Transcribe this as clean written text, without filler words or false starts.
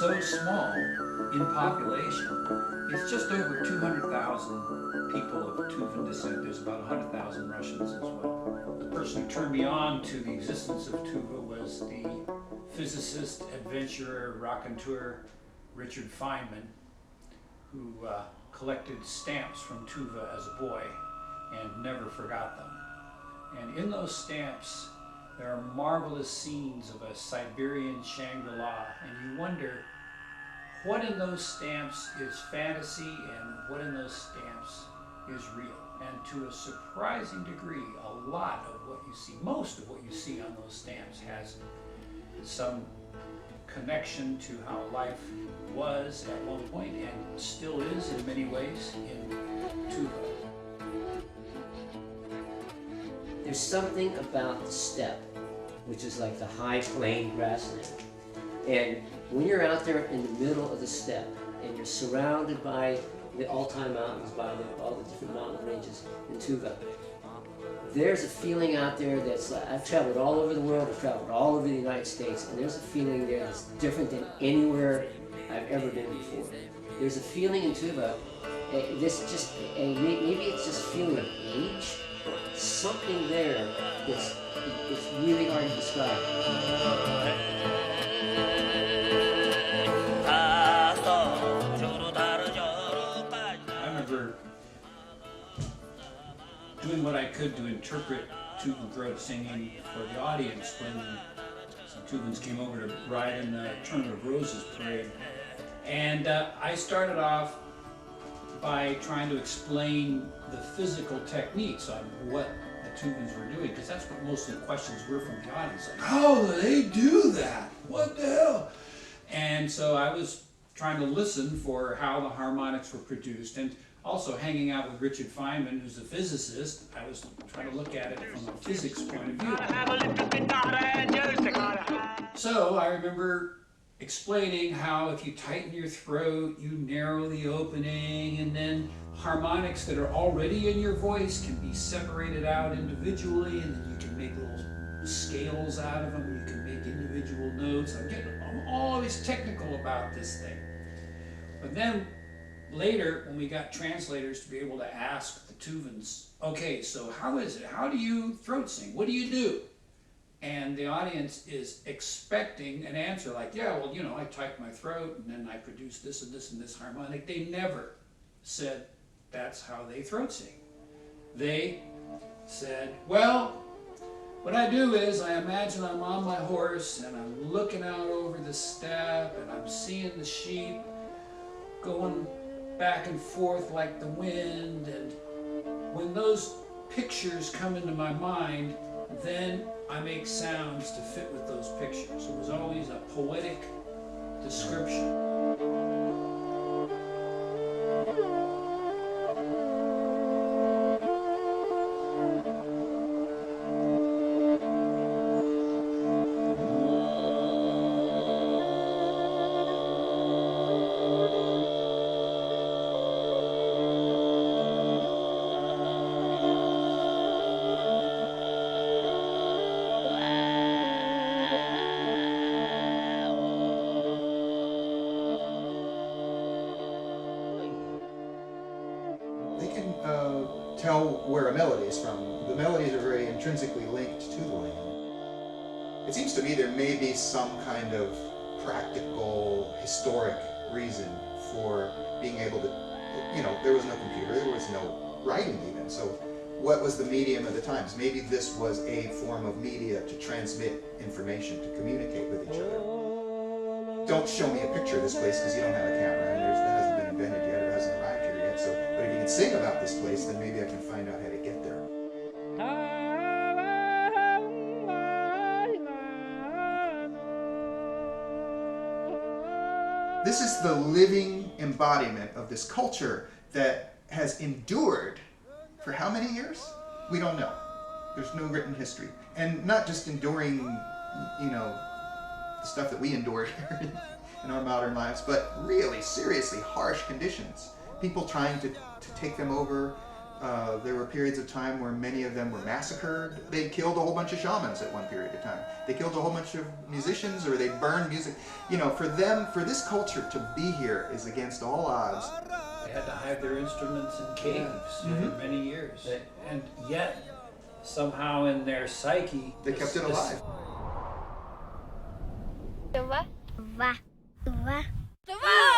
so small in population. It's just over 200,000 people of Tuvan descent. There's about 100,000 Russians as well. The person who turned me on to the existence of Tuva was the physicist, adventurer, raconteur Richard Feynman, who collected stamps from Tuva as a boy and never forgot them. And in those stamps, there are marvelous scenes of a Siberian Shangri-La, and you wonder what in those stamps is fantasy and what in those stamps is real. And to a surprising degree, a lot of what you see, most of what you see on those stamps has some connection to how life was at one point and still is in many ways in Tuva. There's something about the steppe, which is like the high plain grassland. And when you're out there in the middle of the steppe and you're surrounded by the Altai Mountains, by all the different mountain ranges in Tuva, there's a feeling out there that's like, I've traveled all over the world, I've traveled all over the United States, and there's a feeling there that's different than anywhere I've ever been before. There's a feeling in Tuva, maybe it's just feeling of age, something there that's it's really hard to describe. I remember doing what I could to interpret Tuvan throat singing for the audience when some Tuvans came over to ride in the Tournament of Roses parade. And I started off by trying to explain the physical techniques on what the Tuvans were doing, because that's what most of the questions were from the audience. Like, how do they do that? What the hell? And so I was trying to listen for how the harmonics were produced, and also hanging out with Richard Feynman, who's a physicist. I was trying to look at it from a physics point of view. So I remember explaining how if you tighten your throat, you narrow the opening, and then harmonics that are already in your voice can be separated out individually, and then you can make little scales out of them, you can make individual notes. I'm always technical about this thing. But then later, when we got translators to be able to ask the Tuvans, okay, so how is it? How do you throat sing? What do you do? And the audience is expecting an answer like, yeah, well, you know, I tighten my throat and then I produce this and this and this harmonic. They never said that's how they throat sing. They said, well, what I do is I imagine I'm on my horse and I'm looking out over the steppe and I'm seeing the sheep going back and forth like the wind, and when those pictures come into my mind, then I make sounds to fit with those pictures. It was always a poetic description. Tell where a melody is from. The melodies are very intrinsically linked to the land. It seems to me there may be some kind of practical, historic reason for being able to, you know, there was no computer, there was no writing even, so what was the medium of the times? Maybe this was a form of media to transmit information, to communicate with each other. Don't show me a picture of this place because you don't have a camera and that hasn't been invented yet, it hasn't arrived here yet, so, but if you can sing about this place, then maybe I can find out how to get there. This is the living embodiment of this culture that has endured for how many years? We don't know. There's no written history. And not just enduring, you know, the stuff that we endure here in our modern lives, but really seriously harsh conditions. People trying to take them over, There were periods of time where many of them were massacred. They killed a whole bunch of shamans at one period of time. They killed a whole bunch of musicians, or they burned music. You know, for them, for this culture to be here is against all odds. They had to hide their instruments in caves for many years. And yet, somehow in their psyche, They kept it alive. Tuva, Tuva, Tuva, Tuva.